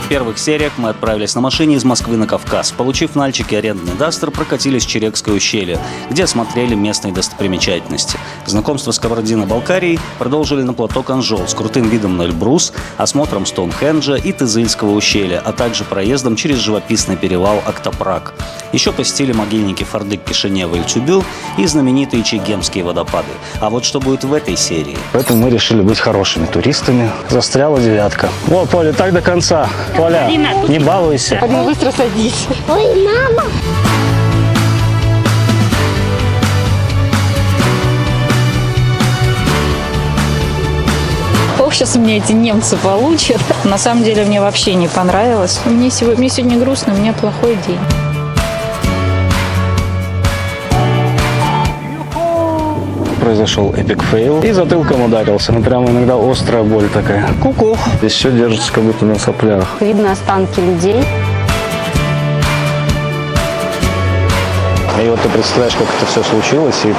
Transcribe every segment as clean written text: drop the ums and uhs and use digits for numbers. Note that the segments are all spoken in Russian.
первых сериях мы отправились на машине из Москвы на Кавказ. Получив в Нальчике арендный «Дастер», прокатились в Черекское ущелье, где осмотрели местные достопримечательности. Знакомство с Кабардино-Балкарией продолжили на плато Канжол с крутым видом на Эльбрус, осмотром Стоунхенджа и Тызыльского ущелья, а также проездом через живописный перевал Октопрак. Еще посетили могильники Фардык-Кишинева и Тюбю и знаменитые Чегемские водопады. А вот что будет в этой серии. Поэтому мы решили быть хорошими туристами. Застряла девятка. О, Поля, так до конца. Поля, не балуйся. Одна быстро садись. Ой, мама! Ох, сейчас у меня эти немцы получат. На самом деле мне вообще не понравилось. Мне сегодня грустно, у меня плохой день. Произошел эпик фейл и затылком ударился. Ну, прямо иногда острая боль такая. Ку-ку. Здесь все держится как будто на соплях. Видно останки людей. И вот ты представляешь, как это все случилось, и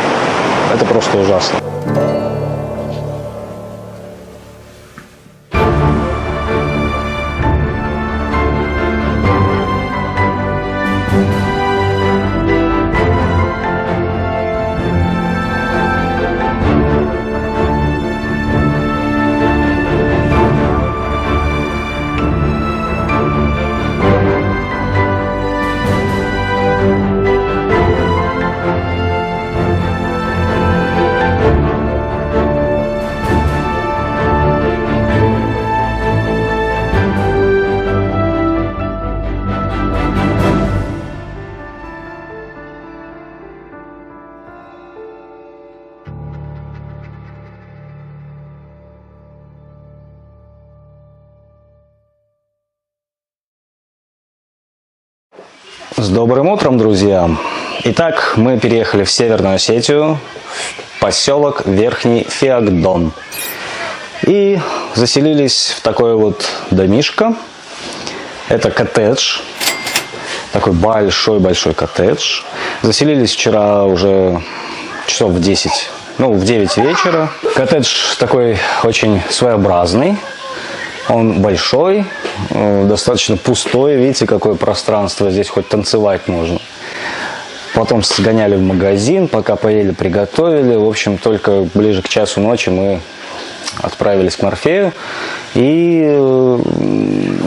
это просто ужасно. С добрым утром, друзья! Итак, мы переехали в Северную Осетию, в поселок Верхний Феогдон. И заселились в такой вот домишко. Это коттедж. Такой большой-большой коттедж. Заселились вчера уже часов в 10, ну, в 9 вечера. Коттедж такой очень своеобразный. Он большой, достаточно пустой. Видите, какое пространство. Здесь хоть танцевать можно. Потом сгоняли в магазин, пока поели, приготовили. В общем, только ближе к часу ночи мы отправились к Морфею. И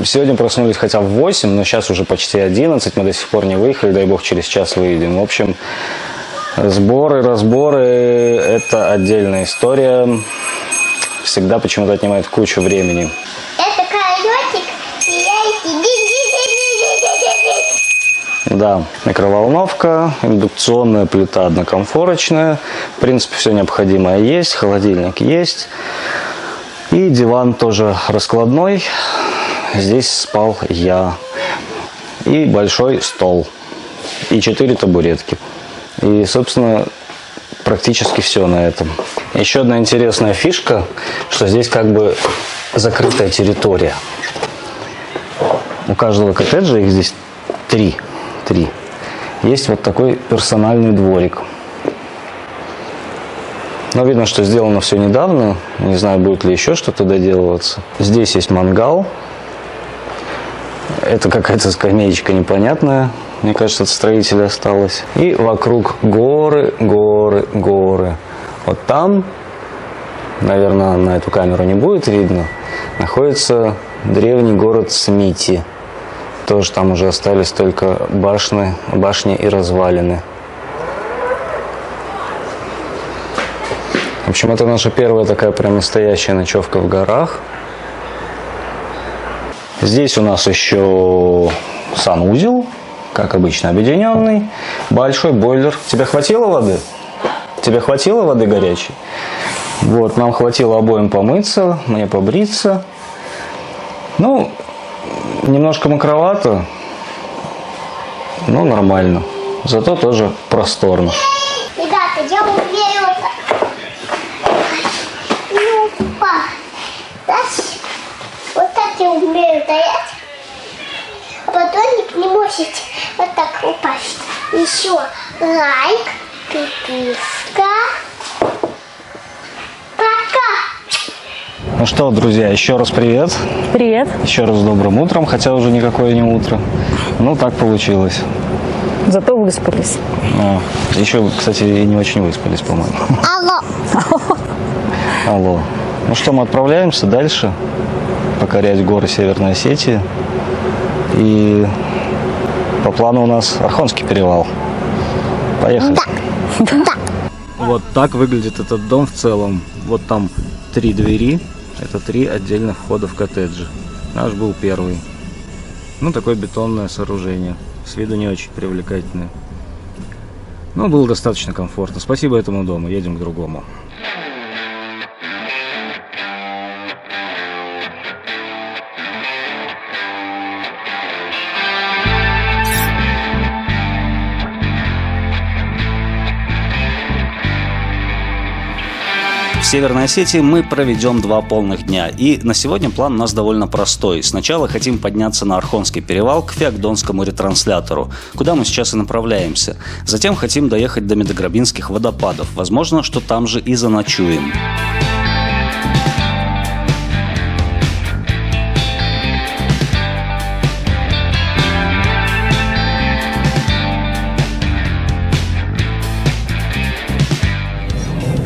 сегодня проснулись хотя в 8, но сейчас уже почти 11. Мы до сих пор не выехали, дай бог, через час выедем. В общем, сборы, разборы – это отдельная история. Всегда почему-то отнимает кучу времени. Да, микроволновка, индукционная плита однокомфорочная. В принципе, все необходимое есть. Холодильник есть. И диван тоже раскладной. Здесь спал я. И большой стол. И 4 табуретки. И, собственно, практически все на этом. Еще одна интересная фишка, что здесь как бы закрытая территория. У каждого коттеджа, их здесь 3. Есть вот такой персональный дворик. Но видно, что сделано все недавно. Не знаю, будет ли еще что-то доделываться. Здесь есть мангал. Это какая-то скамеечка непонятная. Мне кажется, от строителя осталось. И вокруг горы. Вот там, наверное, на эту камеру не будет видно, находится древний город Смити. Тоже там уже остались только башни и развалины. В общем, это наша первая такая прям настоящая ночевка в горах. Здесь у нас еще санузел, как обычно, объединенный. Большой бойлер. Тебе хватило воды? Тебе хватило воды горячей? Вот, нам хватило обоим помыться, мне побриться. Ну, немножко мокровато, но нормально. Зато тоже просторно. Ребята, я умею вот так я умею стоять, а поддонник не может вот так упасть. Еще лайк, подписка. Пока! Ну что, друзья, еще раз привет. Привет. Еще раз добрым утром, хотя уже никакое не утро. Ну, так получилось. Зато выспались. Еще, кстати, и не очень выспались, по-моему. Алло. Ну что, мы отправляемся дальше покорять горы Северной Осетии. И по плану у нас Архонский перевал. Поехали. Да. Вот так выглядит этот дом в целом. Вот там 3 двери. Это 3 отдельных входа в коттеджи. Наш был первый. Ну, такое бетонное сооружение. С виду не очень привлекательное. Но было достаточно комфортно. Спасибо этому дому. Едем к другому. В Северной Осетии мы проведем 2 полных дня. И на сегодня план у нас довольно простой. Сначала хотим подняться на Архонский перевал к Феогдонскому ретранслятору, куда мы сейчас и направляемся. Затем хотим доехать до Медограбинских водопадов. Возможно, что там же и заночуем.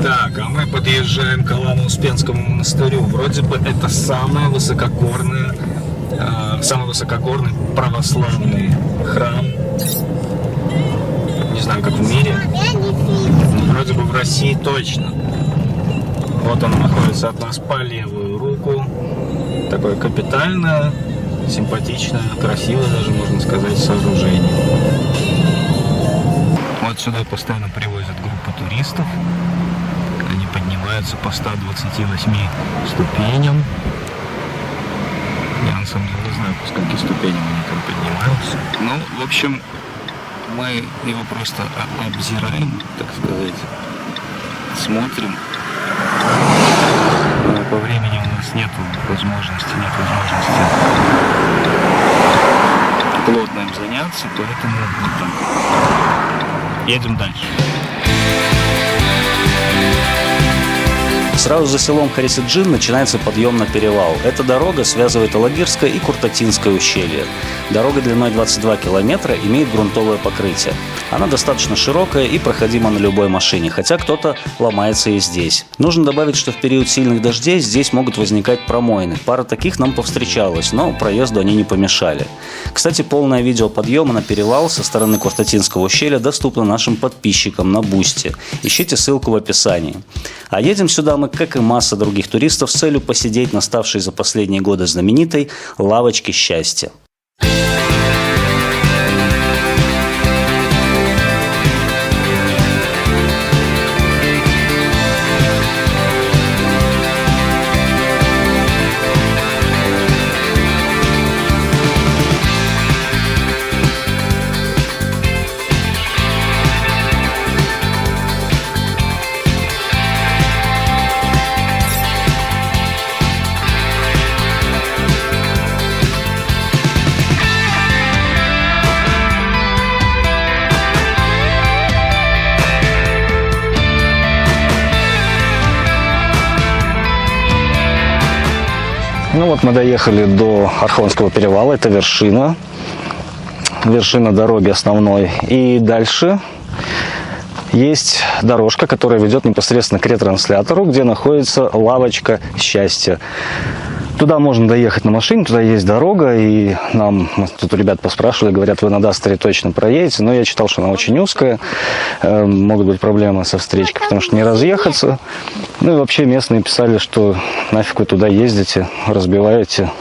Так, а мы подъезжаем к Алано-Успенскому монастырю. Вроде бы это самый высокогорный православный храм. Не знаю, как в мире. Но вроде бы в России точно. Вот он находится от нас по левую руку. Такое капитальное, симпатичное, красивое даже, можно сказать, сооружение. Вот сюда постоянно привозят группу туристов. Они поднимаются по 128 ступеням. Я на самом деле не знаю, по скольки ступеням они там поднимаются. Ну, в общем, мы его просто обзираем, так сказать. Смотрим. Но по времени у нас нет возможности плотно им заняться, поэтому вот так. Едем дальше. Сразу за селом Харисиджин начинается подъем на перевал. Эта дорога связывает Алагирское и Куртатинское ущелье. Дорога длиной 22 километра имеет грунтовое покрытие. Она достаточно широкая и проходима на любой машине, хотя кто-то ломается и здесь. Нужно добавить, что в период сильных дождей здесь могут возникать промоины. Пара таких нам повстречалась, но проезду они не помешали. Кстати, полное видео подъема на перевал со стороны Куртатинского ущелья доступно нашим подписчикам на Бусти. Ищите ссылку в описании. А едем сюда мы, как и масса других туристов, с целью посидеть на ставшей за последние годы знаменитой лавочке счастья. Ну вот мы доехали до Архонского перевала, это вершина дороги основной. И дальше есть дорожка, которая ведет непосредственно к ретранслятору, где находится лавочка счастья. Туда можно доехать на машине, туда есть дорога, и нам тут ребят поспрашивали, говорят, вы на Дастере точно проедете, но я читал, что она очень узкая, могут быть проблемы со встречкой, потому что не разъехаться. Ну и вообще местные писали, что нафиг вы туда ездите, разбиваете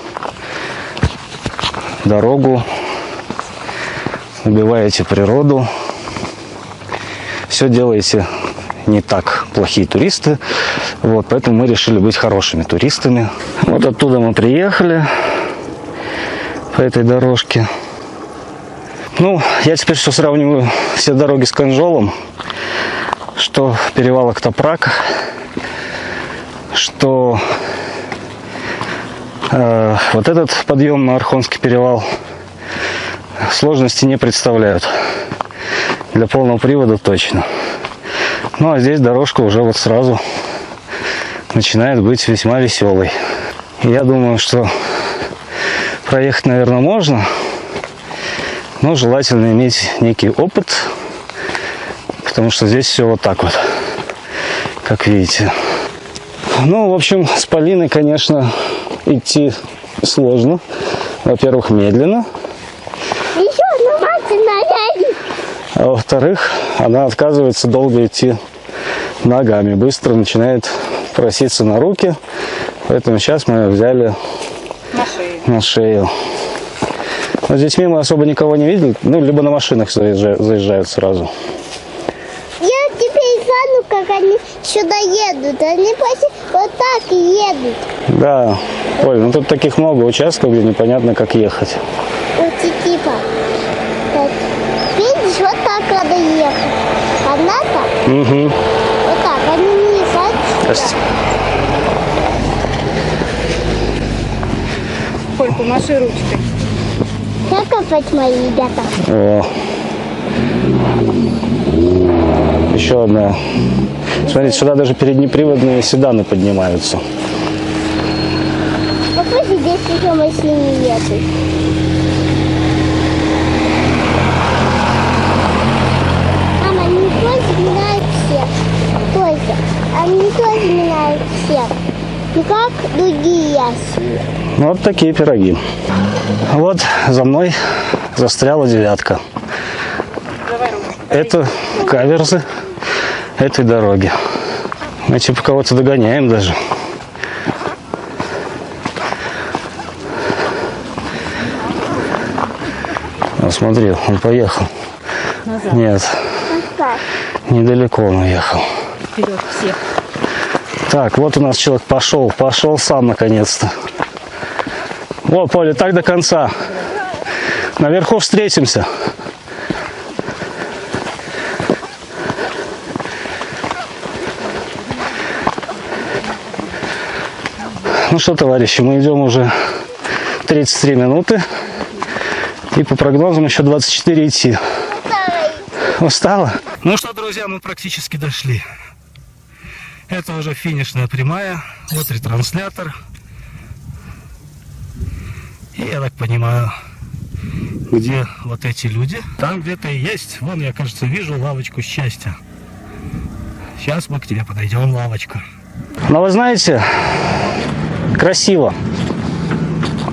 дорогу, убиваете природу, все делаете не так, плохие туристы. Вот, поэтому мы решили быть хорошими туристами. Вот оттуда мы приехали по этой дорожке. Ну, я теперь все сравниваю все дороги с Канжолом, что перевалок Топрак, что вот этот подъем на Архонский перевал сложности не представляют. Для полного привода точно. Ну а здесь дорожка уже вот сразу начинает быть весьма веселой. Я думаю, что проехать, наверное, можно, но желательно иметь некий опыт, потому что здесь все вот так вот, как видите. Ну, в общем, с Полиной, конечно, идти сложно. Во-первых, медленно. А во-вторых, она отказывается долго идти ногами. Быстро начинает проситься на руки. Поэтому сейчас мы ее взяли на шею. Но с детьми мы особо никого не видели. Ну, либо на машинах заезжают сразу. Я теперь знаю, как они сюда едут. Они почти вот так и едут. Да, Оль, ну тут таких много участков, где непонятно, как ехать. Вот и типа. Так. Видишь, вот так надо ехать. Одна так. Угу. Вот так. Они не езжают. Коль, помаши ручкой. Как копать мои ребята? О. Еще одна. Смотрите, сюда даже переднеприводные седаны поднимаются. Попозже здесь еще машины едут. Мама, они тоже меняют всех. Тоже. Они тоже меняют всех. Не как другие ящики. Вот такие пироги. Вот за мной застряла 9. Это каверзы этой дороги. Мы типа кого-то догоняем даже. Ну, смотри, он поехал. Назад. Нет, Как? недалеко он уехал. Вперед всех. Так, вот у нас человек пошел сам наконец-то. О, Поля, так до конца. Наверху встретимся. Ну что, товарищи, мы идем уже 33 минуты. И по прогнозам еще 24 идти. Устала? Ну что, друзья, мы практически дошли. Это уже финишная прямая. Вот ретранслятор. И я так понимаю, где вот эти люди. Там где-то и есть. Вон, я, кажется, вижу лавочку счастья. Сейчас мы к тебе подойдем, лавочка. Но вы знаете, красиво.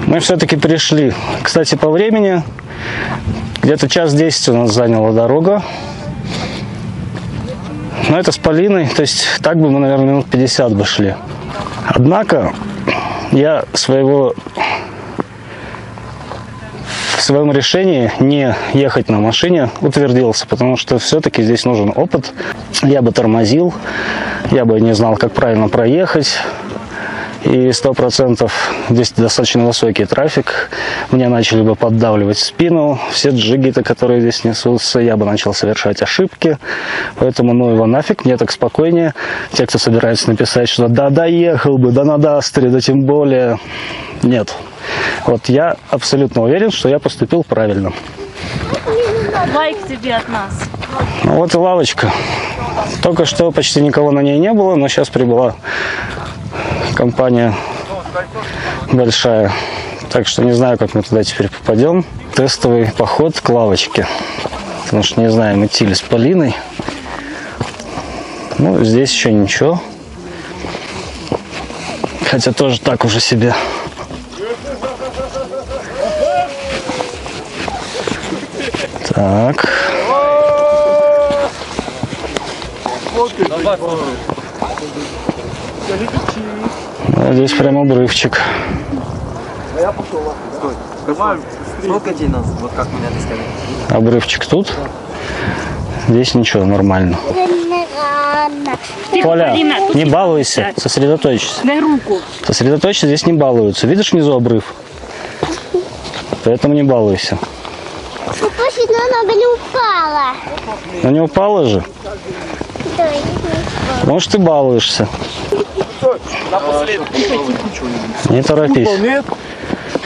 Мы все-таки пришли. Кстати, по времени где-то 1:10 у нас заняла дорога. Но это с Полиной, то есть так бы мы, наверное, минут 50 бы шли. Однако я в своем решении не ехать на машине утвердился, потому что все-таки здесь нужен опыт. Я бы тормозил, я бы не знал, как правильно проехать. И 100% здесь достаточно высокий трафик. Мне начали бы поддавливать спину. Все джиги-то, которые здесь несутся, я бы начал совершать ошибки. Поэтому ну его нафиг, мне так спокойнее. Те, кто собирается написать, что да доехал бы, да на Дастере, да тем более. Нет. Вот я абсолютно уверен, что я поступил правильно. Лайк тебе от нас. Ну вот и лавочка. Только что почти никого на ней не было, но сейчас прибыла компания большая. Так что не знаю, как мы туда теперь попадем. Тестовый поход к лавочке. Потому что не знаем, идти ли с Полиной. Ну, здесь еще ничего. Хотя тоже так уже себе. Так. А здесь прям обрывчик. Сколько дней нас, вот как мне это сказать? Обрывчик тут. Здесь ничего, нормально. Поля, не балуйся, сосредоточься. Дай руку. Сосредоточься, здесь не балуются. Видишь внизу обрыв? Поэтому не балуйся. Слушай, но она бы не упала. Но не упала же? Да, не упала. Может, ты балуешься. Напоследок. Не торопись. Нет?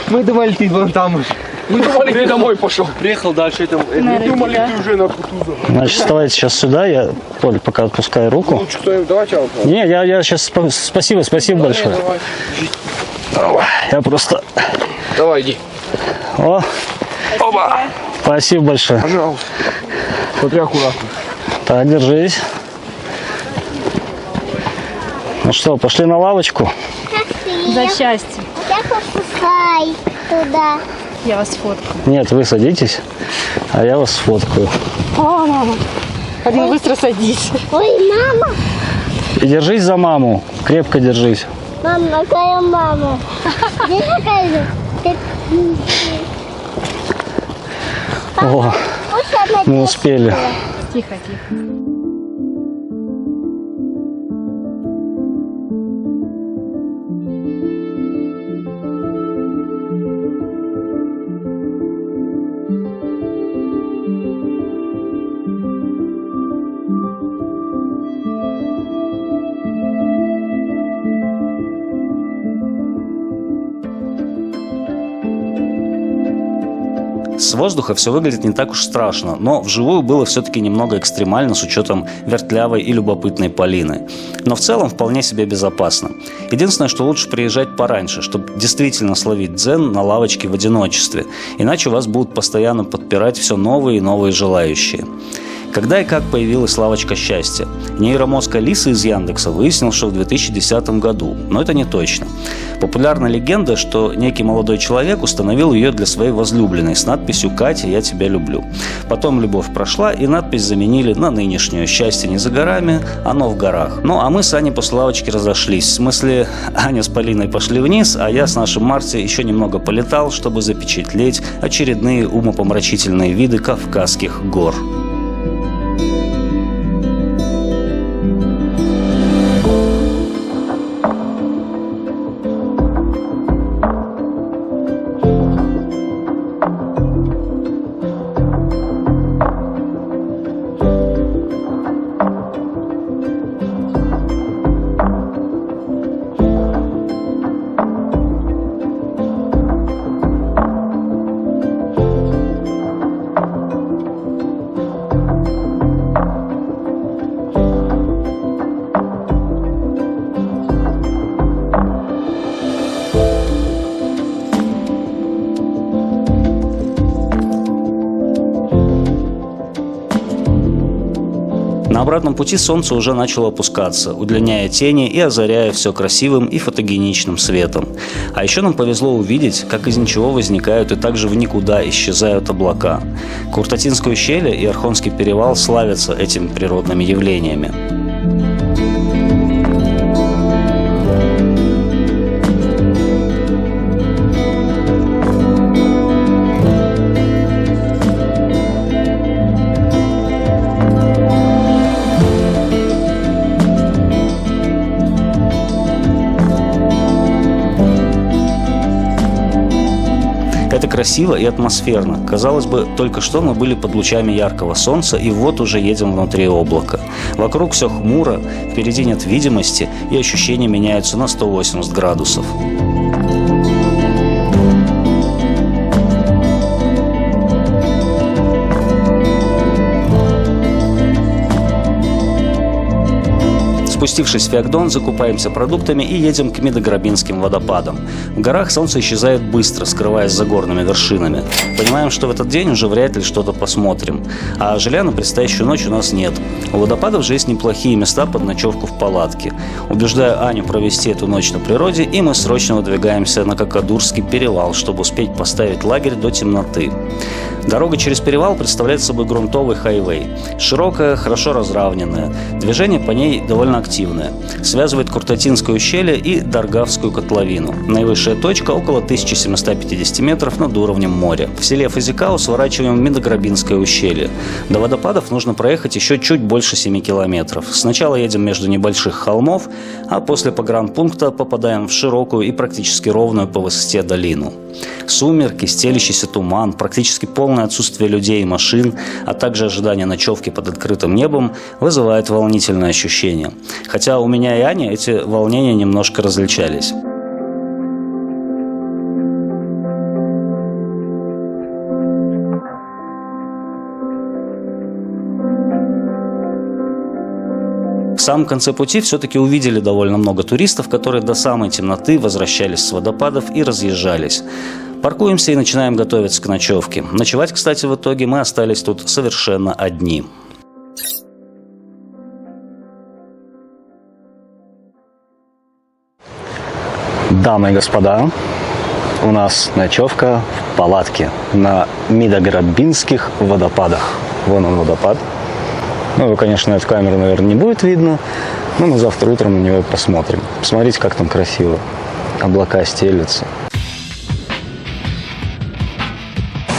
Мы думали, ты вон там уж. Мы думали, ты домой пошел. Приехал дальше. Мы думали, ты уже на Кутузов. Значит, вставайте сейчас сюда, я, Толь, пока отпускаю руку. Лучше кто-нибудь, давайте. Не, я сейчас, спасибо большое. Давай. Я просто... Давай, иди. О, Оба. спасибо большое. Пожалуйста. Смотри аккуратно. Так, держись. Ну что, пошли на лавочку? За счастье. Я попускай туда. Я вас сфоткаю. Нет, вы садитесь, а я вас сфоткаю. О, мама. Один, быстро садись. Ой, мама. И держись за маму, крепко держись. Мама, какая мама? Где такая? О, мы успели. Тихо, тихо. С воздуха все выглядит не так уж страшно, но вживую было все-таки немного экстремально с учетом вертлявой и любопытной Полины. Но в целом вполне себе безопасно. Единственное, что лучше приезжать пораньше, чтобы действительно словить дзен на лавочке в одиночестве, иначе вас будут постоянно подпирать все новые и новые желающие. Когда и как появилась лавочка счастья? Нейромозг Алисы из Яндекса выяснил, что в 2010 году, но это не точно. Популярна легенда, что некий молодой человек установил ее для своей возлюбленной с надписью «Катя, я тебя люблю». Потом любовь прошла, и надпись заменили на нынешнюю «Счастье не за горами, оно в горах». Ну, а мы с Аней после лавочки разошлись. В смысле, Аня с Полиной пошли вниз, а я с нашим Марти еще немного полетал, чтобы запечатлеть очередные умопомрачительные виды Кавказских гор. На обратном пути солнце уже начало опускаться, удлиняя тени и озаряя все красивым и фотогеничным светом. А еще нам повезло увидеть, как из ничего возникают и также в никуда исчезают облака. Куртатинское ущелье и Орхонский перевал славятся этими природными явлениями. Это красиво и атмосферно. Казалось бы, только что мы были под лучами яркого солнца, и вот уже едем внутри облака. Вокруг все хмуро, впереди нет видимости, и ощущения меняются на 180 градусов. Спустившись в Феогдон, закупаемся продуктами и едем к Медограбинским водопадам. В горах солнце исчезает быстро, скрываясь за горными вершинами. Понимаем, что в этот день уже вряд ли что-то посмотрим. А жилья на предстоящую ночь у нас нет. У водопадов же есть неплохие места под ночевку в палатке. Убеждаю Аню провести эту ночь на природе, и мы срочно выдвигаемся на Какадурский перевал, чтобы успеть поставить лагерь до темноты. Дорога через перевал представляет собой грунтовый хайвей. Широкая, хорошо разравненная. Движение по ней довольно активное. Связывает Куртатинское ущелье и Даргавскую котловину. Наивысшая точка около 1750 метров над уровнем моря. В селе Фазикау сворачиваем в Медограбинское ущелье. До водопадов нужно проехать еще чуть больше 7 километров. Сначала едем между небольших холмов, а после погранпункта попадаем в широкую и практически ровную по высоте долину. Сумерки, стелящийся туман, практически полное отсутствие людей и машин, а также ожидание ночевки под открытым небом вызывает волнительное ощущение. Хотя у меня и Ани эти волнения немножко различались. самом конце пути все-таки увидели довольно много туристов, которые до самой темноты возвращались с водопадов и разъезжались. Паркуемся и начинаем готовиться к ночевке. Ночевать, кстати, в итоге мы остались тут совершенно одни. Дамы и господа, у нас ночевка в палатке на Мидограбинских водопадах. Вон он водопад. Ну, его, конечно, эту камеру, наверное, не будет видно, но мы завтра утром на него посмотрим. Посмотрите, как там красиво. Облака стелются.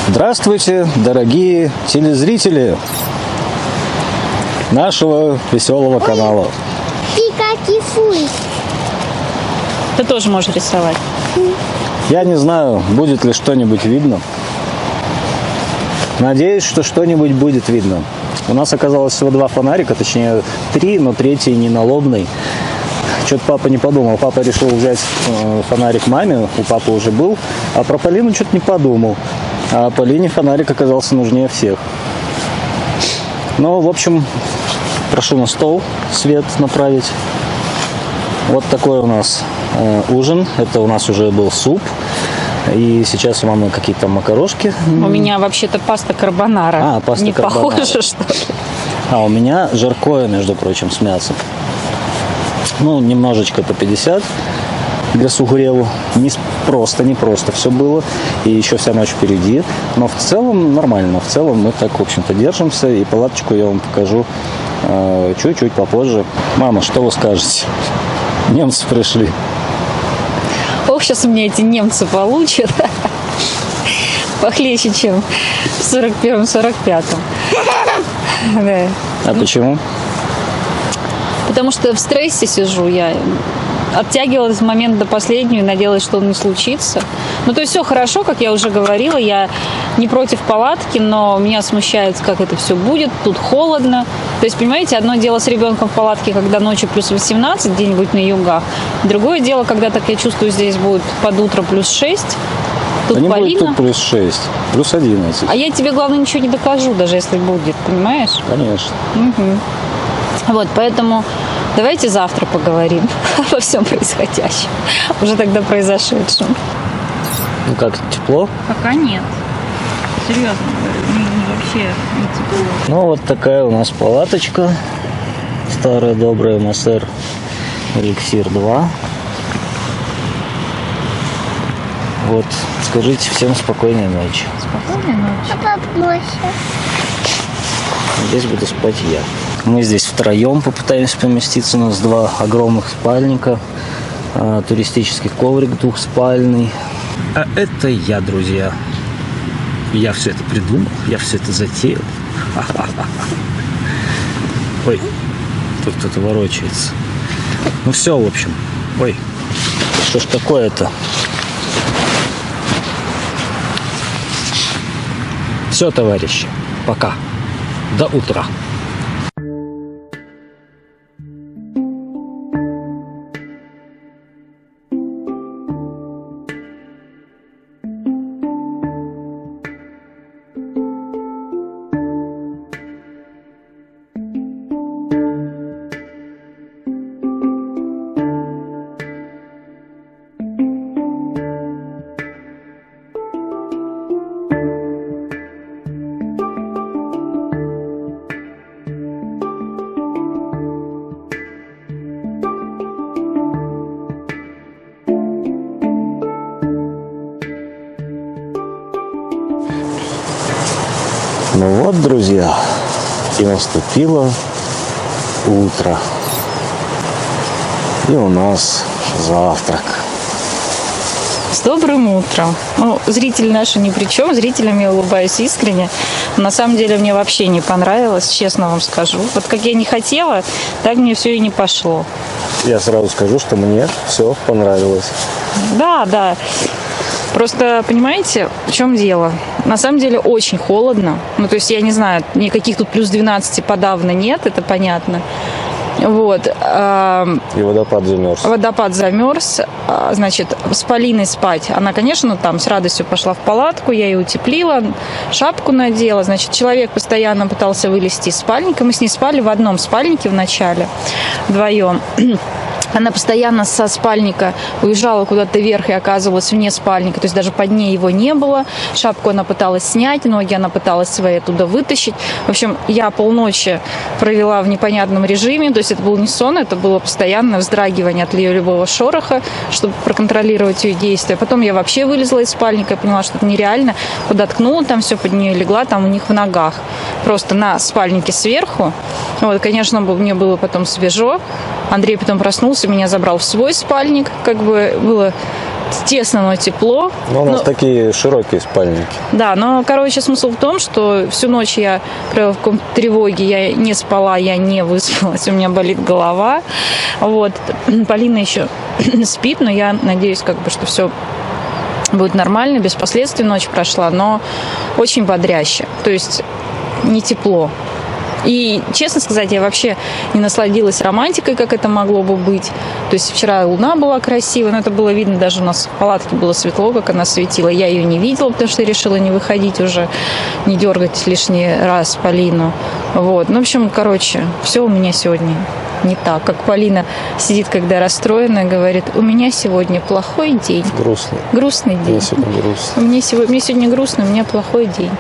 Здравствуйте, дорогие телезрители нашего веселого канала. Пикаки-фуй. Ты тоже можешь рисовать. Я не знаю, будет ли что-нибудь видно. Надеюсь, что что-нибудь будет видно. У нас оказалось всего 2 фонарика, точнее 3, но 3-й не налобный. Что-то папа не подумал. Папа решил взять фонарик маме, у папы уже был, а про Полину что-то не подумал. А Полине фонарик оказался нужнее всех. Ну, в общем, прошу на стол свет направить. Вот такой у нас ужин. Это у нас уже был суп. И сейчас у мамы какие-то макарошки. У меня вообще-то паста карбонара. Паста не карбонара. похоже, что ли? А у меня жаркое, между прочим, с мясом. Ну, немножечко по 50 для сугреву. Не просто все было. И еще вся ночь впереди. Но в целом нормально. В целом мы так, в общем-то, держимся. И палаточку я вам покажу чуть-чуть попозже. Мама, что вы скажете? Немцы пришли. Ох, сейчас у меня эти немцы получат. Похлеще, чем в 41-45. Да. А почему? Потому что в стрессе сижу я. Оттягивалась в момент до последнего и надеялась, что он не случится. Ну, то есть все хорошо, как я уже говорила. Я не против палатки, но меня смущает, как это все будет. Тут холодно. То есть, понимаете, одно дело с ребенком в палатке, когда ночью плюс 18 где-нибудь на югах. Другое дело, когда, так я чувствую, здесь будет под утро плюс 6. Тут да не будет Полина. тут плюс 6, плюс 11. А я тебе, главное, ничего не докажу, даже если будет, понимаешь? Конечно. Угу. Вот, поэтому давайте завтра поговорим обо всем происходящем. Уже тогда произошедшем. Ну как, тепло? Пока нет. Серьезно говорю, вообще не тепло. Ну, вот такая у нас палаточка. Старая добрая МСР Эликсир 2. Вот, скажите всем спокойной ночи. Спокойной ночи. Папа, Мося. Здесь буду спать я. Мы здесь втроем попытаемся поместиться. У нас 2 огромных спальника. Туристический коврик двухспальный. А это я, друзья. Я все это придумал, я все это затеял. Ой, тут кто-то ворочается. Ну все, в общем. Ой, что ж такое-то? Все, товарищи, пока. До утра. Ну вот, друзья, и наступило утро. И у нас завтрак. С добрым утром. Ну, зрители наши ни при чем. Зрителям я улыбаюсь искренне. Но на самом деле мне вообще не понравилось, честно вам скажу. Вот как я не хотела, так мне все и не пошло. Я сразу скажу, что мне все понравилось. Да. Просто, понимаете, в чем дело? На самом деле очень холодно. Ну, то есть, я не знаю, никаких тут плюс 12 подавно нет, это понятно. Вот. И водопад замерз. Водопад замерз. Значит, с Полиной спать. Она, конечно, там с радостью пошла в палатку, я ее утеплила, шапку надела. Значит, человек постоянно пытался вылезти из спальника. Мы с ней спали в одном спальнике вначале, вдвоем. Она постоянно со спальника уезжала куда-то вверх и оказывалась вне спальника. То есть даже под ней его не было. Шапку она пыталась снять, ноги она пыталась свои оттуда вытащить. В общем, я полночи провела в непонятном режиме. То есть это был не сон, это было постоянное вздрагивание от ее любого шороха, чтобы проконтролировать ее действия. Потом я вообще вылезла из спальника, я поняла, что это нереально. Подоткнула там все под нее, легла там у них в ногах. Просто на спальнике сверху. Вот, конечно, мне было потом свежо. Андрей потом проснулся, меня забрал в свой спальник. Как бы было тесно, но тепло. Но у нас такие широкие спальники. Да, но, короче, смысл в том, что всю ночь я провела в каком-то тревоге, я не спала, я не выспалась, у меня болит голова. Вот. Полина еще спит, но я надеюсь, как бы, что все будет нормально, без последствий ночь прошла, но очень бодряще. То есть не тепло. И, честно сказать, я вообще не насладилась романтикой, как это могло бы быть. То есть вчера луна была красивая, но это было видно, даже у нас в палатке было светло, как она светила. Я ее не видела, потому что я решила не выходить уже, не дергать лишний раз Полину. Вот. Ну, в общем, короче, все у меня сегодня не так. Как Полина сидит, когда расстроена, и говорит: у меня сегодня плохой день. Грустный. Грустный день. Мне сегодня грустно. Мне сегодня грустно, у меня плохой день.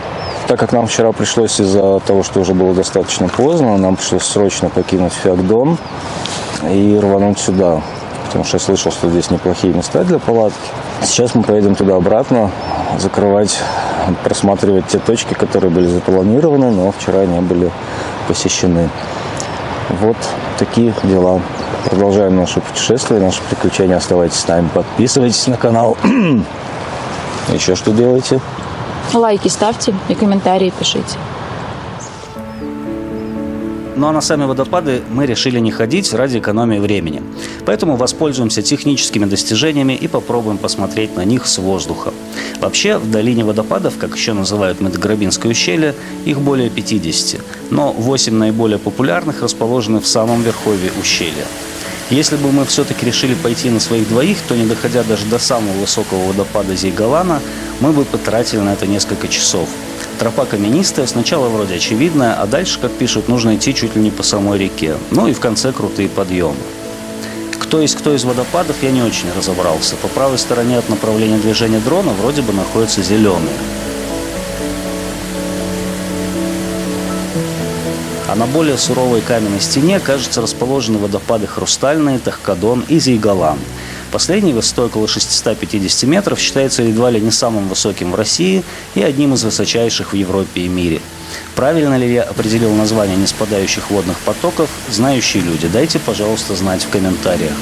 Так как нам вчера пришлось из-за того, что уже было достаточно поздно, нам пришлось срочно покинуть Феогдон и рвануть сюда. Потому что я слышал, что здесь неплохие места для палатки. Сейчас мы поедем туда обратно, закрывать, просматривать те точки, которые были запланированы, но вчера не были посещены. Вот такие дела. Продолжаем наше путешествие, наше приключение. Оставайтесь с нами, подписывайтесь на канал. Еще что делаете? Лайки ставьте и комментарии пишите. Ну а на сами водопады мы решили не ходить ради экономии времени. Поэтому воспользуемся техническими достижениями и попробуем посмотреть на них с воздуха. Вообще, в долине водопадов, как еще называют Медограбинское ущелье, их более 50. Но 8 наиболее популярных расположены в самом верховье ущелья. Если бы мы все-таки решили пойти на своих двоих, то, не доходя даже до самого высокого водопада Зейгалана, мы бы потратили на это несколько часов. Тропа каменистая, сначала вроде очевидная, а дальше, как пишут, нужно идти чуть ли не по самой реке. Ну и в конце крутые подъемы. Кто из водопадов, я не очень разобрался. По правой стороне от направления движения дрона вроде бы находятся зеленые. А на более суровой каменной стене, кажется, расположены водопады Хрустальные, Тахкадон и Зейгалан. Последний, высотой около 650 метров, считается едва ли не самым высоким в России и одним из высочайших в Европе и мире. Правильно ли я определил название неспадающих водных потоков, знающие люди, дайте, пожалуйста, знать в комментариях.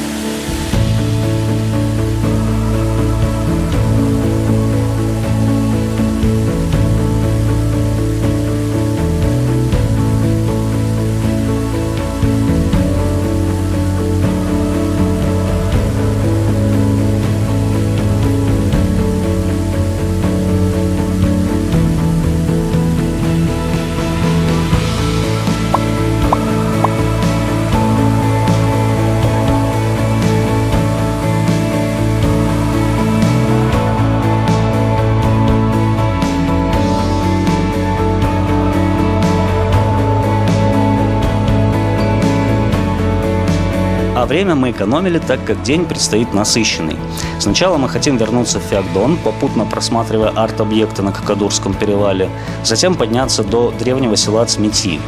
А время мы экономили, так как день предстоит насыщенный. Сначала мы хотим вернуться в Феогдон, попутно просматривая арт-объекты на Какадурском перевале, затем подняться до древнего села Цмети.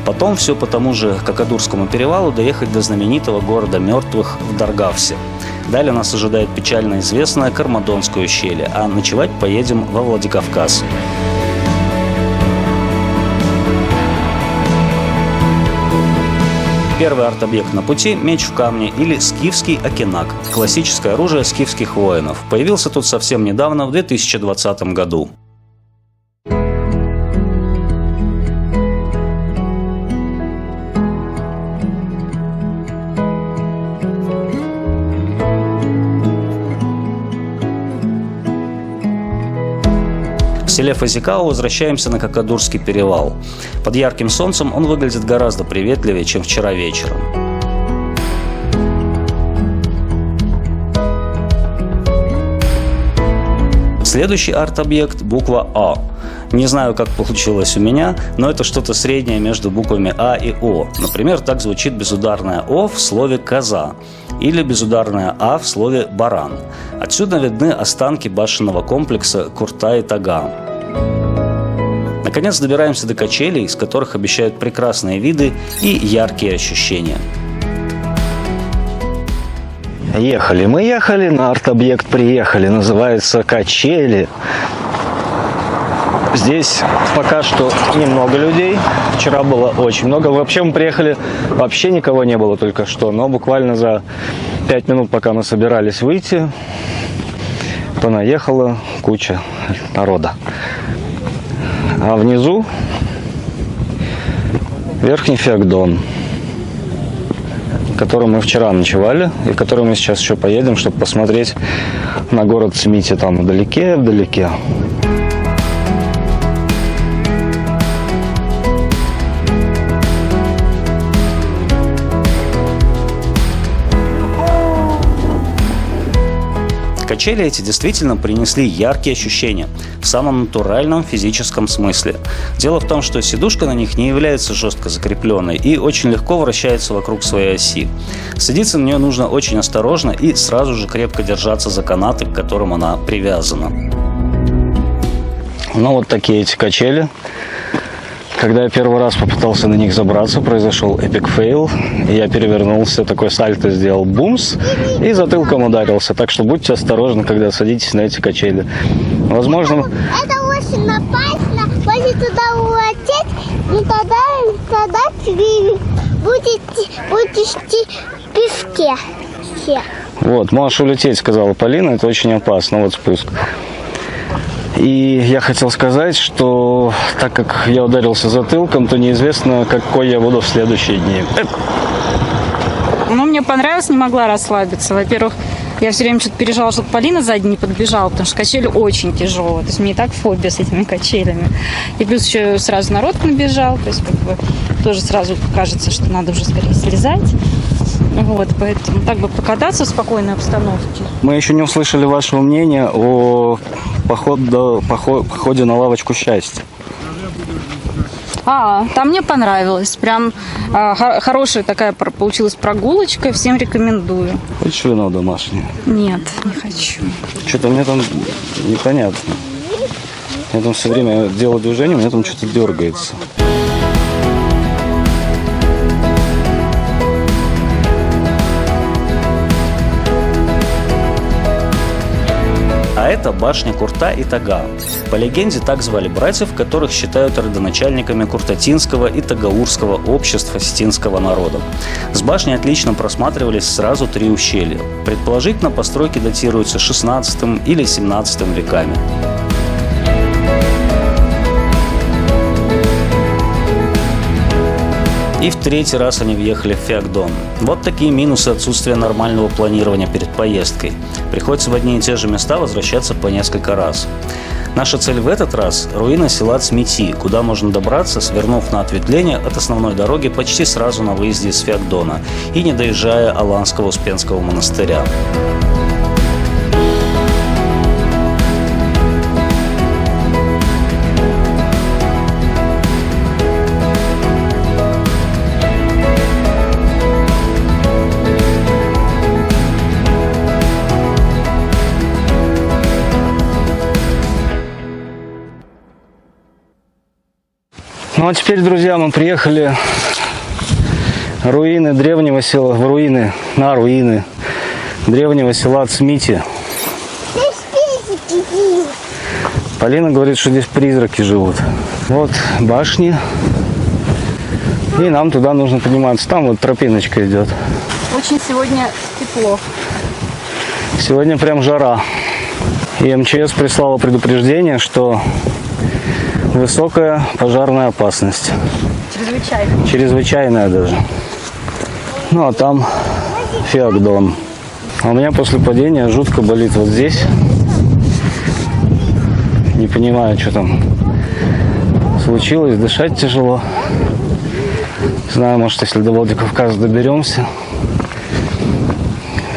Потом все по тому же Какадурскому перевалу доехать до знаменитого города мертвых в Даргавсе. Далее нас ожидает печально известное Кармадонское ущелье, а ночевать поедем во Владикавказ. Первый арт-объект на пути – меч в камне или скифский акинак – классическое оружие скифских воинов. Появился тут совсем недавно, в 2020 году. В селе Фазикао возвращаемся на Какадурский перевал. Под ярким солнцем он выглядит гораздо приветливее, чем вчера вечером. Следующий арт-объект – буква А. Не знаю, как получилось у меня, но это что-то среднее между буквами А и О. Например, так звучит безударное О в слове «коза» или безударное А в слове «баран». Отсюда видны останки башенного комплекса Курта-и-Тага. Наконец добираемся до качелей, из которых обещают прекрасные виды и яркие ощущения. Ехали, на арт-объект приехали, называется качели. Здесь пока что немного людей, вчера было очень много. Вообще мы приехали, вообще никого не было только что, но буквально за 5 минут, пока мы собирались выйти, понаехала куча народа. А внизу Верхний Феогдон, в котором мы вчера ночевали и в который мы сейчас еще поедем, чтобы посмотреть на город Смити там вдалеке. Качели эти действительно принесли яркие ощущения в самом натуральном физическом смысле. Дело в том, что сидушка на них не является жестко закрепленной и очень легко вращается вокруг своей оси. Садиться на нее нужно очень осторожно и сразу же крепко держаться за канаты, к которым она привязана. Ну вот такие эти качели. Когда я первый раз попытался на них забраться, произошел эпик фейл. Я перевернулся, такой сальто сделал, бумс, и затылком ударился. Так что будьте осторожны, когда садитесь на эти качели. Возможно... Это очень опасно. Если туда улететь, и тогда будете в песке. Все. Вот, можешь улететь, сказала Полина, это очень опасно, вот спуск. И я хотел сказать, что так как я ударился затылком, то неизвестно, какой я буду в следующие дни. Ну, мне понравилось, не могла расслабиться. Во-первых, я все время что-то переживала, чтобы Полина сзади не подбежала, потому что качели очень тяжелые. То есть мне и так фобия с этими качелями. И плюс еще сразу народ набежал. То есть как бы тоже сразу кажется, что надо уже скорее слезать. Вот, поэтому так бы покататься в спокойной обстановке. Мы еще не услышали вашего мнения о походе на лавочку счастья. Там мне понравилось. Прям хорошая такая получилась прогулочка. Всем рекомендую. Хочешь вино домашнее? Нет, не хочу. Что-то мне там непонятно. Я там все время делаю движение, у меня там что-то дергается. А это башня Курта-и-Тага. По легенде, так звали братьев, которых считают родоначальниками куртатинского и тагаурского общества ситинского народа. С башни отлично просматривались сразу 3 ущелья. Предположительно, постройки датируются 16 или 17 веками. И в 3-й раз они въехали в Феогдон. Вот такие минусы отсутствия нормального планирования перед поездкой. Приходится в одни и те же места возвращаться по несколько раз. Наша цель в этот раз – руины села Цмити, куда можно добраться, свернув на ответвление от основной дороги почти сразу на выезде из Феогдона и не доезжая Аланского Успенского монастыря. Ну а теперь, друзья, мы приехали на руины древнего села Цмити. Полина говорит, что здесь призраки живут. Вот башни. И нам туда нужно подниматься. Там вот тропиночка идет. Очень сегодня тепло. Сегодня прям жара. И МЧС прислала предупреждение, что высокая пожарная опасность. Чрезвычайно. Чрезвычайная даже. Ну а там Феогдон. А у меня после падения жутко болит вот здесь. Не понимаю, что там случилось. Дышать тяжело. Не знаю, может, если до Владикавказа доберемся,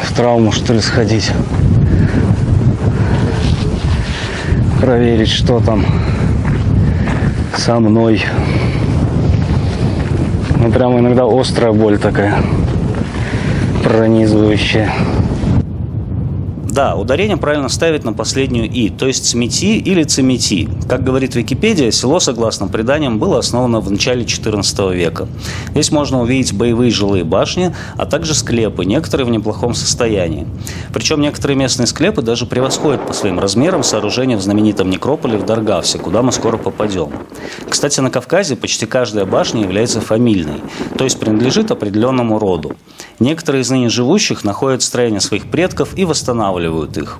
в травму, что ли, сходить. Проверить, что там со мной. Ну, прямо иногда острая боль такая, пронизывающая. Да, ударение правильно ставить на последнюю «и», то есть Цмети или Цемети. Как говорит Википедия, село, согласно преданиям, было основано в начале XIV века. Здесь можно увидеть боевые жилые башни, а также склепы, некоторые в неплохом состоянии. Причем некоторые местные склепы даже превосходят по своим размерам сооружения в знаменитом некрополе в Даргавсе, куда мы скоро попадем. Кстати, на Кавказе почти каждая башня является фамильной, то есть принадлежит определенному роду. Некоторые из ныне живущих находят строения своих предков и восстанавливают их.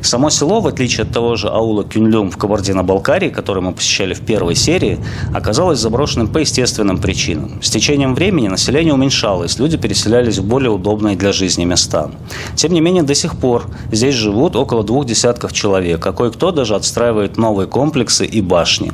Само село, в отличие от того же аула Кюнлюм в Кабардино-Балкарии, который мы посещали в первой серии, оказалось заброшенным по естественным причинам. С течением времени население уменьшалось, люди переселялись в более удобные для жизни места. Тем не менее, до сих пор здесь живут около 2 десятков человек, а кое-кто даже отстраивает новые комплексы и башни.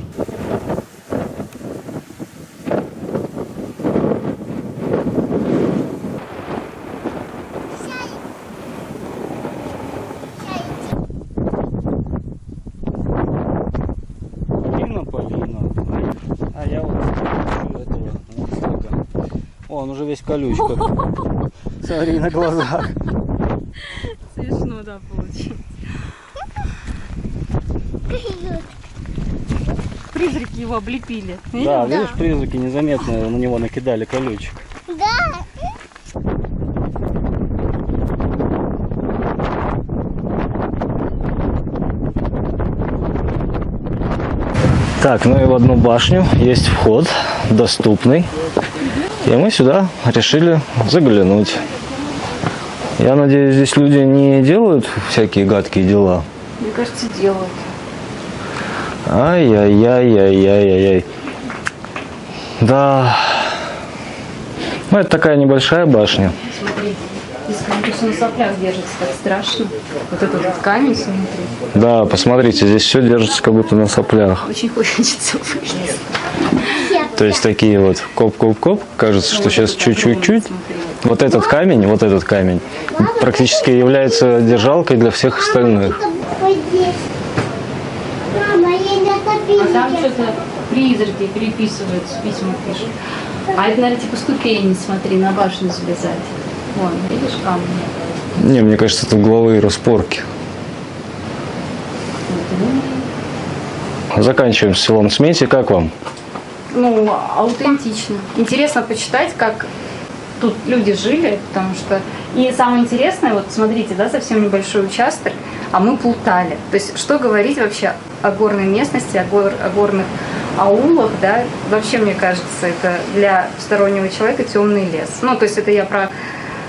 А я вот этого монстрика. О, он уже весь в колючках. Смотри, на глазах. Смешно, да, получилось. Призраки его облепили. Да, видишь, призраки незаметно на него накидали колючек. Да. Так, ну и в одну башню есть вход, доступный. И мы сюда решили заглянуть. Я надеюсь, здесь люди не делают всякие гадкие дела. Мне кажется, делают. Ай-яй-яй-яй-яй-яй. Да. Ну, это такая небольшая башня. Смотри, здесь на соплях держится, так страшно. Вот этот вот камень, смотри. Да, посмотрите, здесь все держится как будто на соплях. Очень хочется вылезть. То есть такие вот коп-коп-коп. Кажется, что сейчас чуть-чуть. Вот этот камень практически является держалкой для всех остальных. Мама, я не А там что-то призраки переписываются, письма пишут. А это, наверное, типа ступени, смотри, на башню залезать. Вон, видишь, камни? Не, мне кажется, это угловые распорки. Заканчиваем с селом Цмети. Как вам? Ну, аутентично. Интересно почитать, как тут люди жили, потому что... И самое интересное, вот смотрите, да, совсем небольшой участок, а мы плутали. То есть, что говорить вообще о горной местности, о горных аулах, да, вообще, мне кажется, это для стороннего человека темный лес. Ну, то есть, это я про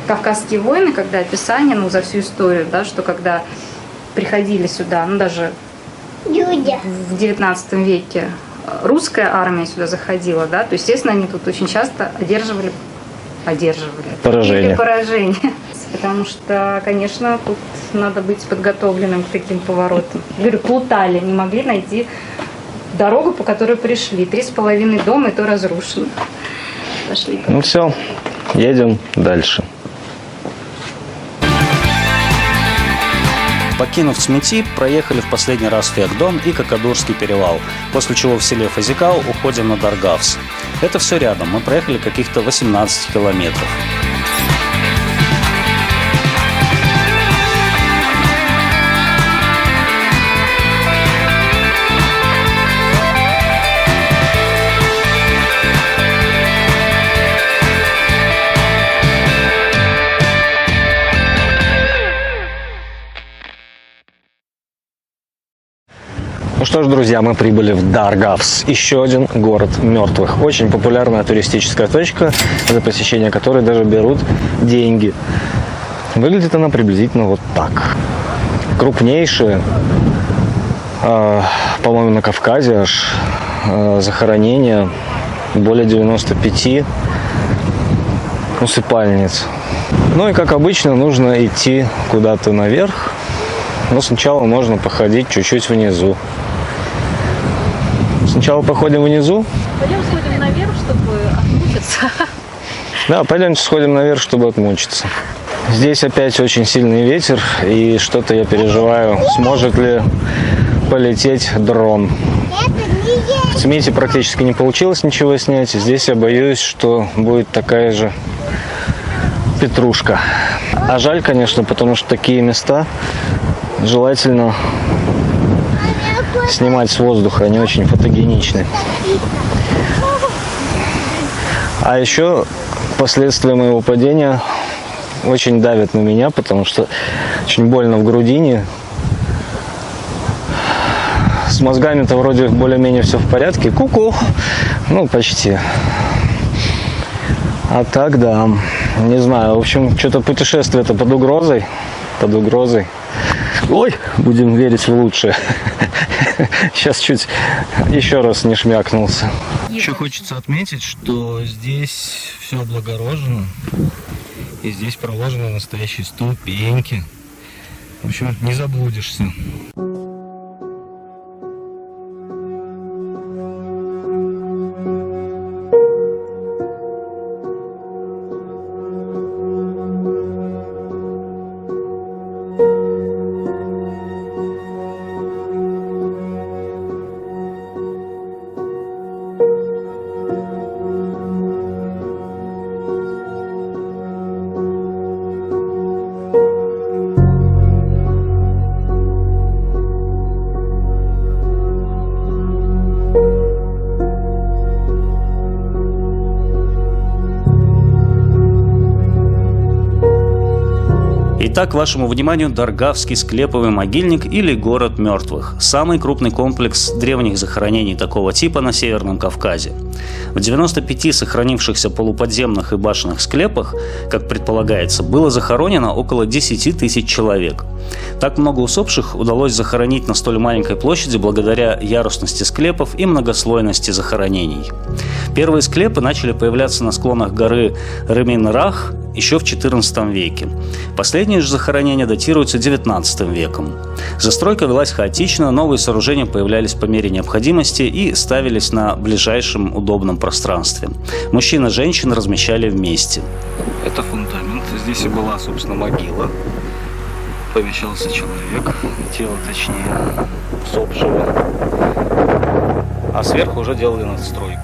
Кавказские войны, когда описание, ну, за всю историю, да, что когда приходили сюда, ну, даже Юдя. в 19 веке русская армия сюда заходила, да, то, естественно, они тут очень часто одерживали поражение. Потому что, конечно, тут надо быть подготовленным к таким поворотам. Говорю, плутали, не могли найти дорогу, по которой пришли. 3,5 дома, и то разрушено. Пошли. Ну все, едем дальше. Покинув Цмети, проехали в последний раз Феогдон и Какадурский перевал, после чего в селе Фазикал уходим на Даргавс. Это все рядом, мы проехали каких-то 18 километров. Ну что ж, друзья, мы прибыли в Даргавс, еще один город мертвых. Очень популярная туристическая точка, за посещение которой даже берут деньги. Выглядит она приблизительно вот так. Крупнейшие, по-моему, на Кавказе аж захоронения, более 95 усыпальниц. Ну и, как обычно, нужно идти куда-то наверх, но сначала можно походить чуть-чуть внизу. Сначала походим внизу. Пойдем сходим наверх, чтобы отмучиться. Да, пойдемте сходим наверх, чтобы отмучиться. Здесь опять очень сильный ветер, и что-то я переживаю, сможет ли полететь дрон. В Цмите практически не получилось ничего снять. Здесь я боюсь, что будет такая же петрушка. А жаль, конечно, потому что такие места желательно снимать с воздуха, они очень фотогеничны. А еще последствия моего падения очень давят на меня, потому что очень больно в грудине. С мозгами-то вроде более-менее все в порядке. Ку-ку. Ну, почти. А так, да. Не знаю. В общем, что-то путешествие-то под угрозой. Под угрозой. Ой, будем верить в лучшее. Сейчас чуть еще раз не шмякнулся. Еще хочется отметить, что здесь все облагорожено. И здесь проложены настоящие ступеньки. В общем, не заблудишься. Итак, вашему вниманию Даргавский склеповый могильник или город мертвых. Самый крупный комплекс древних захоронений такого типа на Северном Кавказе. В 95 сохранившихся полуподземных и башенных склепах, как предполагается, было захоронено около 10 тысяч человек. Так много усопших удалось захоронить на столь маленькой площади благодаря ярусности склепов и многослойности захоронений. Первые склепы начали появляться на склонах горы Ремин-Рах еще в XIV веке. Последние же захоронения датируются XIX веком. Застройка велась хаотично, новые сооружения появлялись по мере необходимости и ставились на ближайшем удобном пространстве. Мужчин и женщин размещали вместе. Это фундамент. Здесь и была, собственно, могила. Помещался человек, тело точнее, усопшего. А сверху уже делали надстройку.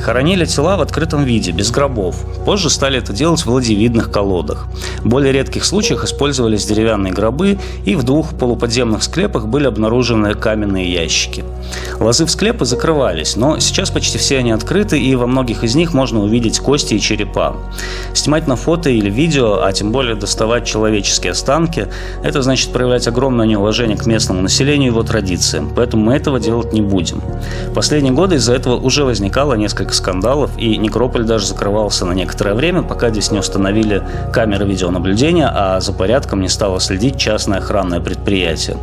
Хоронили тела в открытом виде, без гробов. Позже стали это делать в ладьевидных колодах. В более редких случаях использовались деревянные гробы, и в 2 полуподземных склепах были обнаружены каменные ящики. Лозы в склепы закрывались, но сейчас почти все они открыты, и во многих из них можно увидеть кости и черепа. Снимать на фото или видео, а тем более доставать человеческие останки, это значит проявлять огромное неуважение к местному населению и его традициям, поэтому мы этого делать не будем. В последние годы из-за этого уже возникало несколько скандалов, и некрополь даже закрывался на некоторое время, пока здесь не установили камеры видеонаблюдения, а за порядком не стало следить частное охранное предприятие.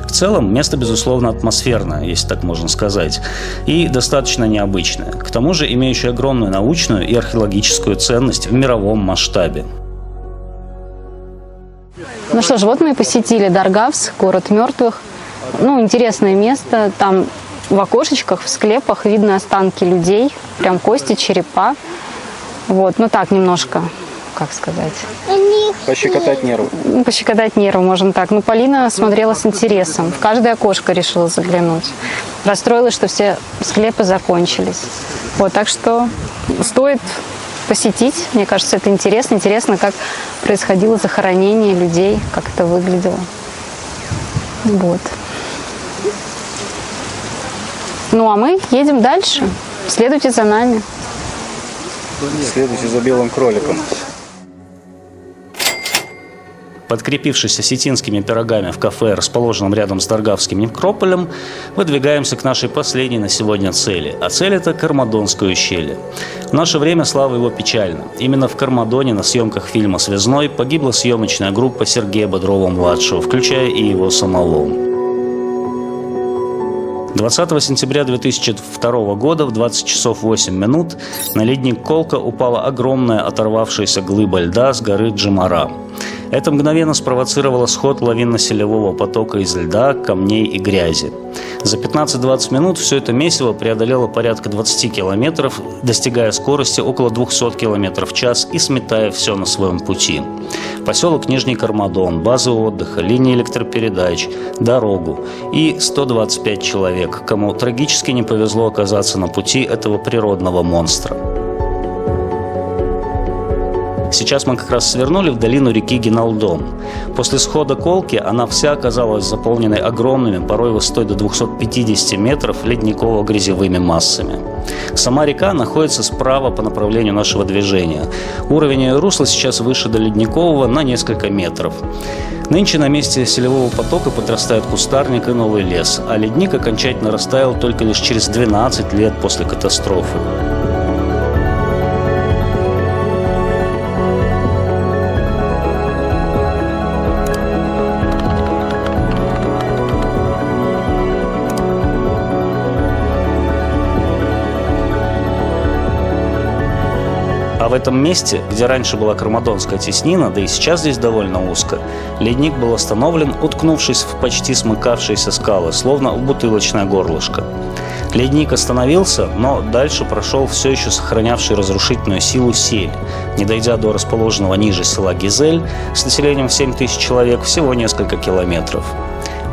В целом, место, безусловно, атмосферное, если так можно сказать, и достаточно необычное, к тому же имеющее огромную научную и археологическую ценность в мировом масштабе. Ну что ж, вот мы и посетили Даргавск, город мертвых. Ну, интересное место, там в окошечках, в склепах видны останки людей, прям кости, черепа. Вот, ну так немножко, как сказать. Пощекотать нервы. Пощекотать нервы, можно так. Ну, Полина смотрела с интересом. В каждое окошко решила заглянуть. Расстроилась, что все склепы закончились. Вот, так что стоит посетить. Мне кажется, это интересно. Интересно, как происходило захоронение людей, как это выглядело. Вот. Ну, а мы едем дальше. Следуйте за нами. Следуйте за белым кроликом. Подкрепившись осетинскими пирогами в кафе, расположенном рядом с Даргавским некрополем, выдвигаемся к нашей последней на сегодня цели. А цель – это Кармадонское ущелье. В наше время слава его печальна. Именно в Кармадоне на съемках фильма «Связной» погибла съемочная группа Сергея Бодрова-младшего, включая и его самого. 20 сентября 2002 года в 20 часов 8 минут на ледник Колка упала огромная оторвавшаяся глыба льда с горы Джамара. Это мгновенно спровоцировало сход лавинно-селевого потока из льда, камней и грязи. За 15-20 минут все это месиво преодолело порядка 20 километров, достигая скорости около 200 километров в час и сметая все на своем пути. Поселок Нижний Кармадон, базы отдыха, линии электропередач, дорогу и 125 человек, кому трагически не повезло оказаться на пути этого природного монстра. Сейчас мы как раз свернули в долину реки Гиналдон. После схода Колки она вся оказалась заполненной огромными, порой высотой до 250 метров, ледниково-грязевыми массами. Сама река находится справа по направлению нашего движения. Уровень ее русла сейчас выше до ледникового на несколько метров. Нынче на месте селевого потока подрастает кустарник и новый лес, а ледник окончательно растаял только лишь через 12 лет после катастрофы. А в этом месте, где раньше была Кармадонская теснина, да и сейчас здесь довольно узко, ледник был остановлен, уткнувшись в почти смыкавшиеся скалы, словно в бутылочное горлышко. Ледник остановился, но дальше прошел все еще сохранявший разрушительную силу сель, не дойдя до расположенного ниже села Гизель с населением в 7 тысяч человек всего несколько километров.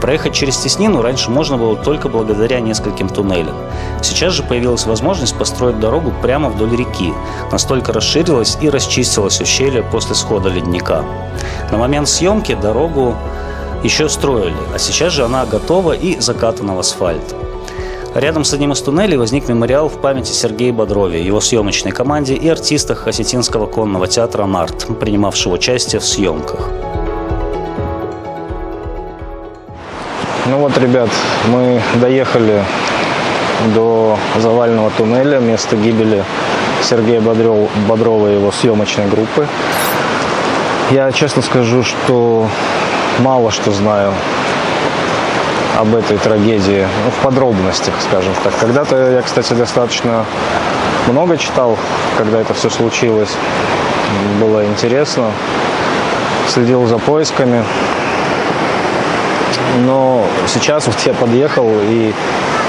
Проехать через теснину раньше можно было только благодаря нескольким туннелям. Сейчас же появилась возможность построить дорогу прямо вдоль реки. Настолько расширилось и расчистилось ущелье после схода ледника. На момент съемки дорогу еще строили, а сейчас же она готова и закатана в асфальт. Рядом с одним из туннелей возник мемориал в памяти Сергея Бодрове, его съемочной команде и артистах Осетинского конного театра «Нарт», принимавшего участие в съемках. Ну вот, ребят, мы доехали до заваленного туннеля, места гибели Сергея Бодрова и его съемочной группы. Я честно скажу, что мало что знаю об этой трагедии, в подробностях, скажем так. Когда-то я, кстати, достаточно много читал, когда это все случилось. Было интересно, следил за поисками. Но сейчас вот я подъехал, и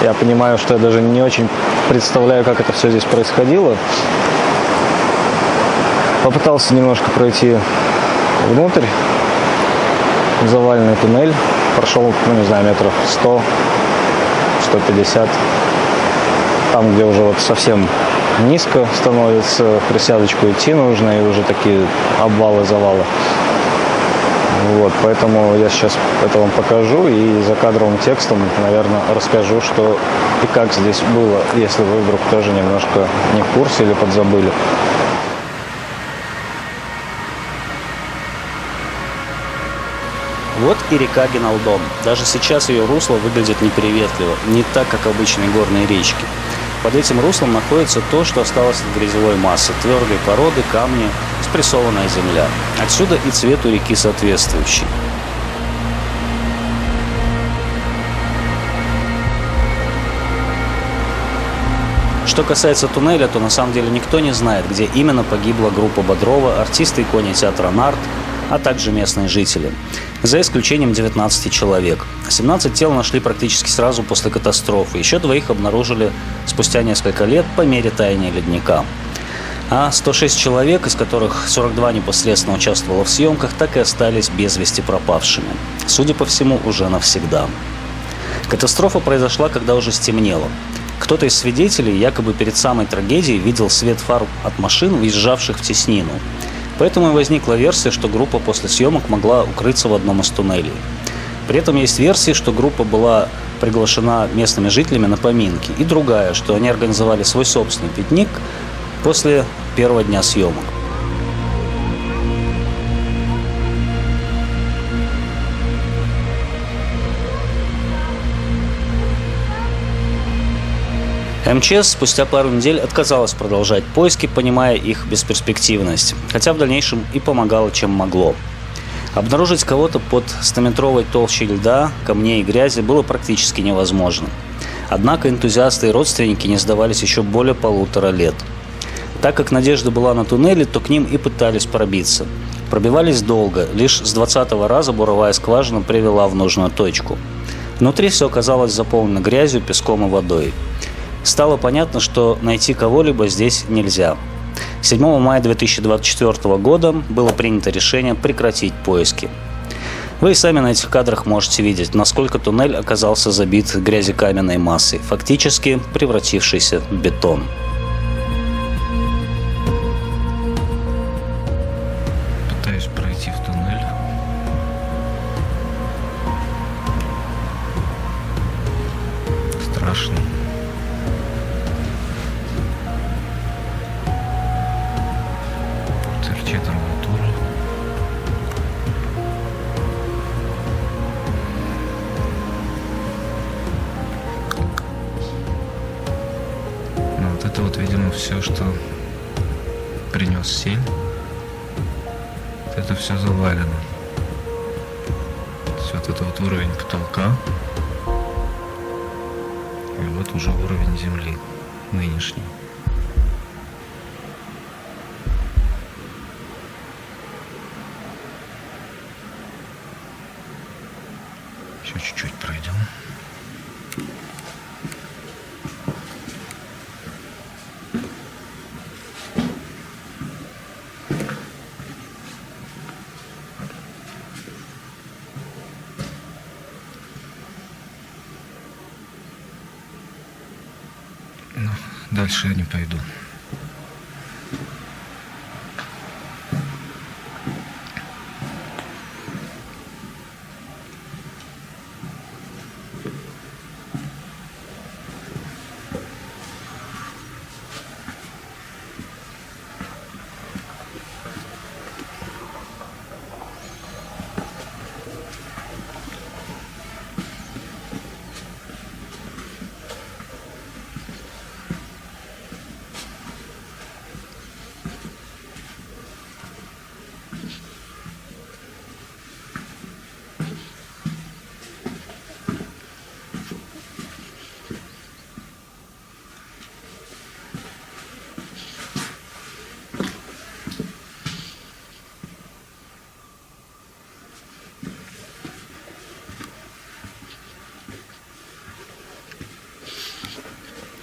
я понимаю, что я даже не очень представляю, как это все здесь происходило. Попытался немножко пройти внутрь, в заваленный туннель. Прошел, не знаю, метров 100-150. Там, где уже вот совсем низко становится, присядочку идти нужно, и уже такие обвалы, завалы. Вот, поэтому я сейчас это вам покажу и за кадровым текстом, наверное, расскажу, что и как здесь было, если вы вдруг тоже немножко не в курсе или подзабыли. Вот и река Гиналдон. Даже сейчас ее русло выглядит неприветливо, не так, как обычные горные речки. Под этим руслом находится то, что осталось от грязевой массы, твердые породы, камни, спрессованная земля. Отсюда и цвет у реки соответствующий. Что касается туннеля, то на самом деле никто не знает, где именно погибла группа Бодрова, артисты и кони театра «Нарт», а также местные жители. За исключением 19 человек. 17 тел нашли практически сразу после катастрофы. Еще 2 обнаружили спустя несколько лет по мере таяния ледника. А 106 человек, из которых 42 непосредственно участвовало в съемках, так и остались без вести пропавшими. Судя по всему, уже навсегда. Катастрофа произошла, когда уже стемнело. Кто-то из свидетелей якобы перед самой трагедией видел свет фар от машин, въезжавших в теснину. Поэтому и возникла версия, что группа после съемок могла укрыться в одном из туннелей. При этом есть версия, что группа была приглашена местными жителями на поминки, и другая, что они организовали свой собственный пикник после первого дня съемок. МЧС спустя пару недель отказалась продолжать поиски, понимая их бесперспективность, хотя в дальнейшем и помогала, чем могло. Обнаружить кого-то под 100-метровой толщей льда, камней и грязи было практически невозможно. Однако энтузиасты и родственники не сдавались еще более 1,5 лет. Так как надежда была на туннели, то к ним и пытались пробиться. Пробивались долго, лишь с 20-го раза буровая скважина привела в нужную точку. Внутри все оказалось заполнено грязью, песком и водой. Стало понятно, что найти кого-либо здесь нельзя. 7 мая 2024 года было принято решение прекратить поиски. Вы и сами на этих кадрах можете видеть, насколько туннель оказался забит грязекаменной массой, фактически превратившейся в бетон. Пытаюсь пройти в туннель. Страшно. Торчит арматура. Ну, вот это вот, видимо, все, что принес сель. Это все завалено. Все вот это вот уровень потолка. И вот уже уровень земли нынешний. Еще чуть-чуть пройдем. Ну, дальше я не пойду.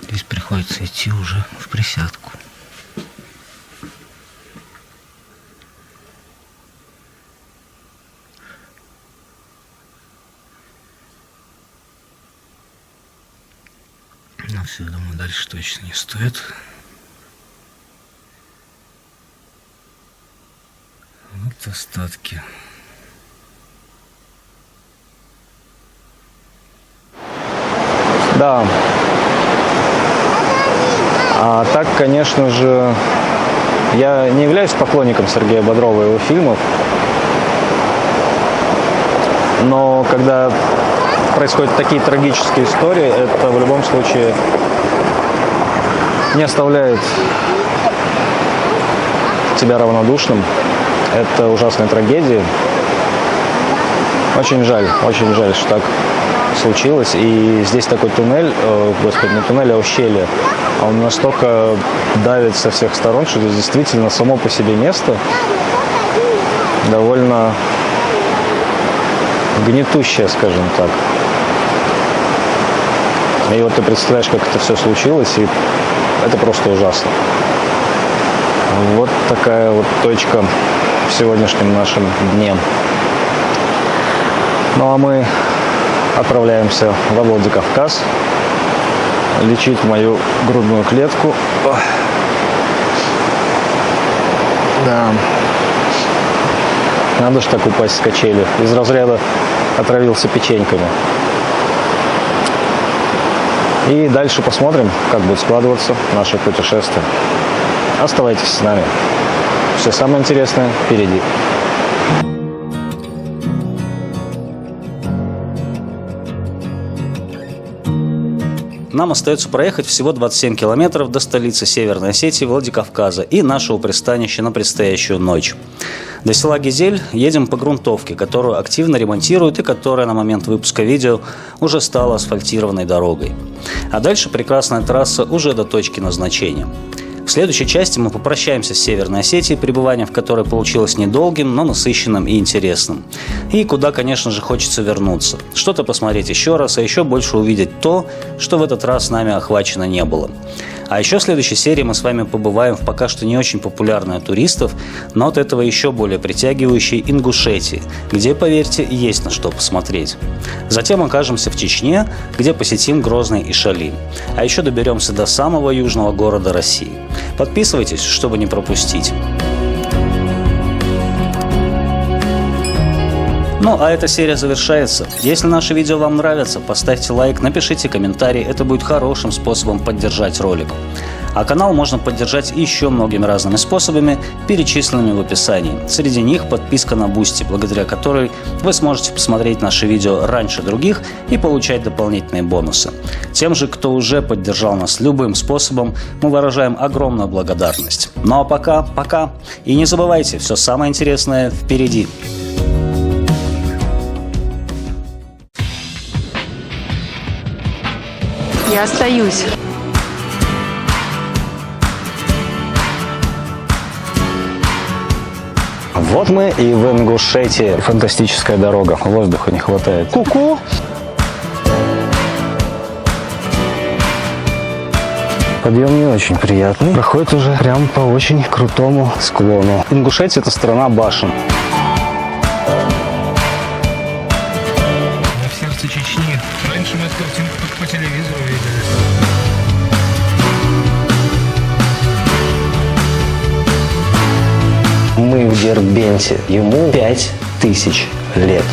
Здесь приходится идти уже в присядку. Но все, думаю, дальше точно не стоит. Вот остатки. Да. А так, конечно же, я не являюсь поклонником Сергея Бодрова и его фильмов, но когда происходят такие трагические истории, это в любом случае не оставляет тебя равнодушным. Это ужасная трагедия. Очень жаль, что так случилось. И здесь такой туннель, господи, не туннель, а ущелье. Он настолько давит со всех сторон, что здесь действительно само по себе место довольно гнетущее, скажем так. И вот ты представляешь, как это все случилось, и это просто ужасно. Вот такая вот точка в сегодняшнем нашем дне. Ну а мы отправляемся во Владикавказ лечить мою грудную клетку. Да. Надо же так упасть с качели. Из разряда отравился печеньками. И дальше посмотрим, как будет складываться наше путешествие. Оставайтесь с нами. Все самое интересное впереди. Нам остается проехать всего 27 километров до столицы Северной Осетии Владикавказа и нашего пристанища на предстоящую ночь. До села Гизель едем по грунтовке, которую активно ремонтируют и которая на момент выпуска видео уже стала асфальтированной дорогой. А дальше прекрасная трасса уже до точки назначения. В В следующей части мы попрощаемся с Северной Осетией, пребывание в которой получилось недолгим, но насыщенным и интересным. И куда, конечно же, хочется вернуться. Что-то посмотреть еще раз, а еще больше увидеть то, что в этот раз нами охвачено не было. А еще в следующей серии мы с вами побываем в пока что не очень популярной у туристов, но от этого еще более притягивающей Ингушетии, где, поверьте, есть на что посмотреть. Затем окажемся в Чечне, где посетим Грозный и Шали. А еще доберемся до самого южного города России. Подписывайтесь, чтобы не пропустить. Ну, а эта серия завершается. Если наши видео вам нравятся, поставьте лайк, напишите комментарий, это будет хорошим способом поддержать ролик. А канал можно поддержать еще многими разными способами, перечисленными в описании. Среди них подписка на Boosty, благодаря которой вы сможете посмотреть наши видео раньше других и получать дополнительные бонусы. Тем же, кто уже поддержал нас любым способом, мы выражаем огромную благодарность. Ну а пока. И не забывайте, все самое интересное впереди. Я остаюсь. Вот мы и в Ингушетии. Фантастическая дорога. Воздуха не хватает. Ку-ку! Подъем не очень приятный. Проходит уже прям по очень крутому склону. Ингушетия – это страна башен. В сердце Чечни. Раньше мы эту картинку только по телевизору видели. Мы в Дербенте. Ему 5000 лет.